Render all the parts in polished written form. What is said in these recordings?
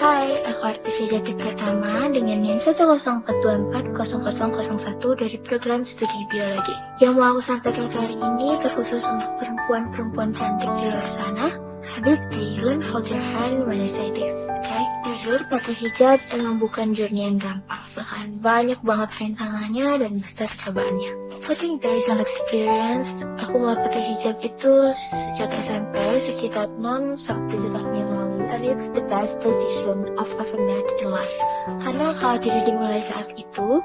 Hai, aku artis Jati Pratama dengan NIM 104240001 dari program studi biologi. Yang mau aku sampaikan kali ini terkhusus untuk perempuan-perempuan cantik di luar sana. Habibti, let me hold your hand when I say this, okay? Jujur, pakai hijab emang bukan journey yang gampang. Bahkan banyak banget rintangannya dan besar cobaannya. Talking based on experience, aku mulai pakai hijab itu sejak SMP sekitar 6-7 tahun yang lalu. And it's the best decision I've ever made in life. Karena kalau tidak dimulai saat itu,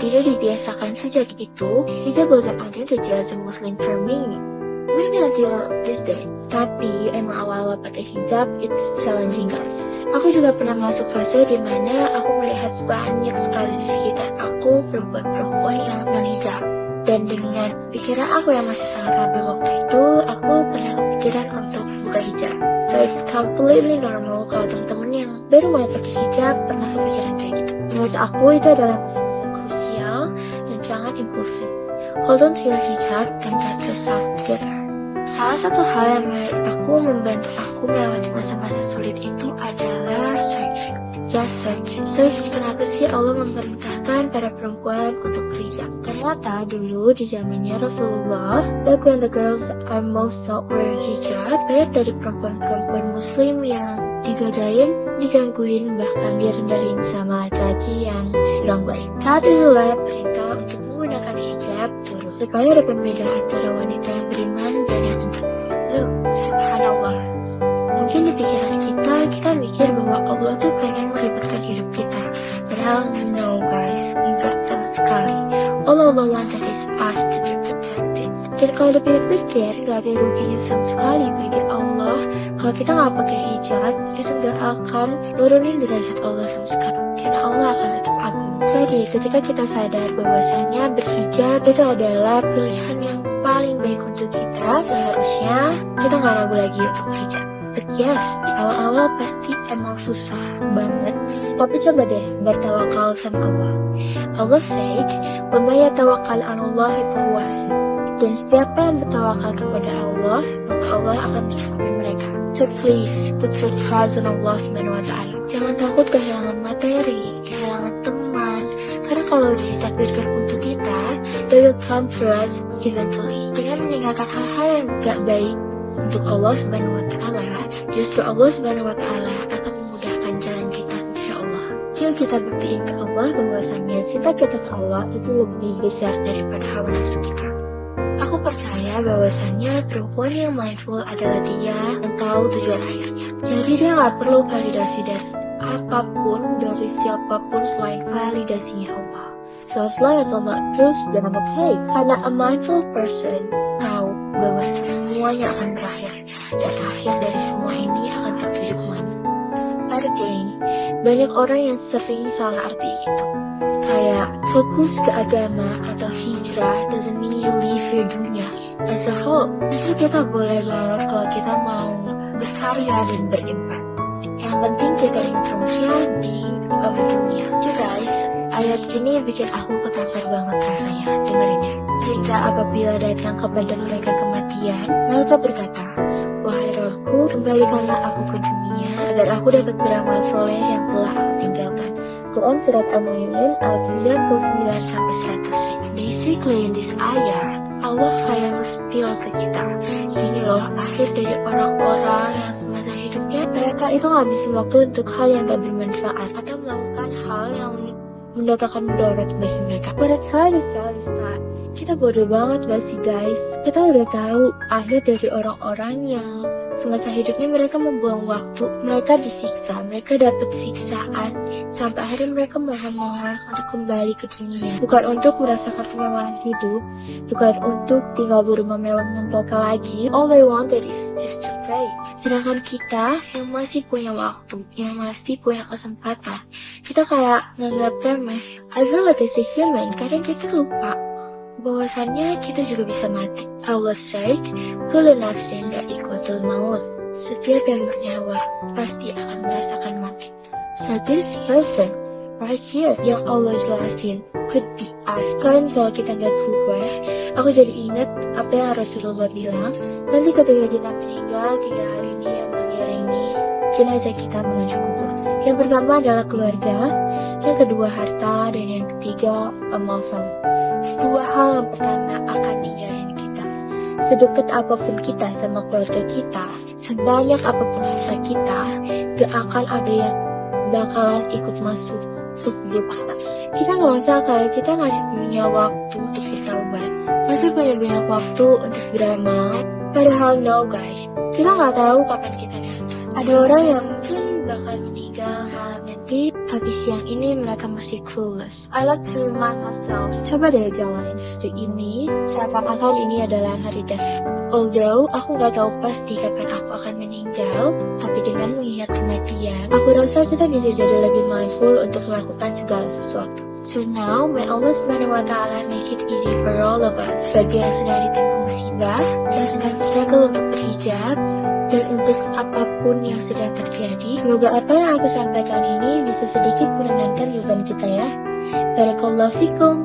tidak dibiasakan sejak itu, hijab wasn't identity as a Muslim for me. Maybe until this day. Tapi emang awal-awal pakai hijab, it's challenging guys. Aku juga pernah masuk fase di mana aku melihat banyak sekali di sekitar aku perempuan-perempuan yang non-hijab. Dan dengan pikiran aku yang masih sangat labil waktu itu, aku pernah kepikiran untuk buka hijab. So it's completely normal kalau teman-teman yang baru mulai pakai hijab pernah kepikiran kayak gitu. Menurut aku itu adalah masa-masa krusial dan sangat impulsif. Hold on to your hijab and get yourself together. Salah satu hal yang menurut aku membantu aku melewati masa-masa sulit itu adalah search. Ya, search kenapa sih Allah memerintahkan para perempuan untuk berhijab. Ternyata dulu di zamannya Rasulullah, back when the girls are most not wearing hijab, banyak dari perempuan-perempuan muslim yang digodain, digangguin, bahkan direndahin sama laki-laki yang kurang baik. Saat itulah perintah untuk menggunakan hijab turun, supaya ada pembeda antara wanita yang beriman dan yang enggak. Loh, subhanallah. Mungkin di pikiran kita mikir bahwa Allah tuh pengen meribetkan hidup kita. Padahal no guys, enggak sama sekali. All Allah wanted is us to be protected. Dan kalau dipikir-pikir, gak ada ruginya sama sekali bagi Allah. Kalau kita gak pakai hijab, itu gak akan nurunin derajat Allah sama sekali. Karena Allah akan tetap agung. Jadi ketika kita sadar bahwasanya berhijab itu adalah pilihan yang paling baik untuk kita, seharusnya kita gak ragu lagi untuk berhijab. But yes, di awal-awal pasti emang susah banget. Tapi coba deh bertawakal sama Allah. Allah said, "Wa may yatawakkal 'alallahi fahuwa hasbuh." Dan setiap yang bertawakal kepada Allah, maka Allah akan mencukupi mereka. So please put your trust on Allah Subhanahu wa Ta'ala. Jangan takut kehilangan materi, kehilangan teman. Karena kalau udah ditakdirkan untuk kita, they will come for us eventually. Dengan meninggalkan hal-hal yang gak baik untuk Allah Subhanahu wa Ta'ala, justru Allah Subhanahu wa Ta'ala akan memudahkan jalan kita, insyaallah. Yuk kita buktiin ke Allah bahwasannya cinta kita ke Allah itu lebih besar daripada hawa nafsu kita. Aku percaya bahwasannya perempuan yang mindful adalah dia yang tahu tujuan akhirnya. Jadi dia gak perlu validasi dari apapun, dari siapapun selain validasinya Allah. So as long as Allah approves, then I'm okay. Karena a mindful person tahu bahwa semuanya akan berakhir, dan akhir dari semua ini akan tertuju kemana. But again, banyak orang yang sering salah arti itu. Kayak fokus ke agama atau hijrah doesn't mean you leave your dunia as a whole. Justru kita boleh banget kalau kita mau berkarya dan berimpact. Yang penting kita ingat rumusnya di dunia. You guys, ayat ini bikin aku ketakutan banget rasanya dengerinnya. Sehingga apabila datang kepada mereka kematian, mereka berkata, "Wahai Rabbku, kembalikanlah aku ke dunia agar aku dapat beramal soleh yang telah aku tinggalkan." Quran Surat Al-Mu'minun ayat 99-100. Basically in this ayat, Allah kayak nge-spill ke kita. Gini loh, akhir dari orang-orang yang semasa hidupnya mereka itu ngabisin waktu untuk hal yang gak bermanfaat atau melakukan hal yang mendatangkan mudarat bagi mereka. But I try to say is that kita bodoh banget gak sih guys? Kita udah tahu akhir dari orang-orang yang semasa hidupnya mereka membuang waktu, mereka disiksa, mereka dapat siksaan, sampai akhirnya mereka mohon-mohon untuk kembali ke dunia. Bukan untuk merasakan kemewahan hidup, bukan untuk tinggal di rumah mewah mempelka lagi. All they wanted is just to pray. Sedangkan kita yang masih punya waktu, yang masih punya kesempatan, kita kayak nganggap remeh. I feel like as a human, kadang kita lupa bahwasannya kita juga bisa mati. Allah said, "Kullu nafsin dha'iqatul maut." Setiap yang bernyawa pasti akan merasakan mati. So this person right here yang Allah jelasin could be us. Kalau misalnya kita nggak berubah, aku jadi ingat apa yang Rasulullah bilang. Nanti ketika kita meninggal, 3 hari ini yang mengiringi jenazah kita menuju kubur. Yang pertama adalah keluarga, yang kedua harta, dan yang ketiga amal saleh. Dua hal yang pertama akan ninggalin kita. Sedekat apapun kita sama keluarga kita, sebanyak apapun harta kita, gak akan ada yang bakalan ikut masuk ke hidup kita. Kita gak usah kayak kita masih punya waktu untuk bertaubat, masih punya banyak waktu untuk beramal. Padahal no guys, kita gak tahu kapan kita mati. Ada orang yang mungkin bakal meninggal malam nanti, tapi siang ini mereka masih clueless. I like to remind myself, coba deh jalanin hari ini seakan-akan ini adalah hari terakhir. Although aku gak tahu pasti kapan aku akan meninggal, tapi dengan mengingat kematian, aku rasa kita bisa jadi lebih mindful untuk melakukan segala sesuatu. So now, may Allah SWT make it easy for all of us. Bagi yang sedang ditimpa musibah, yang sedang struggle untuk berhijab, dan untuk apapun yang sedang terjadi, semoga apa yang aku sampaikan ini bisa sedikit menenangkan beban kita ya. Barakallahu fikum.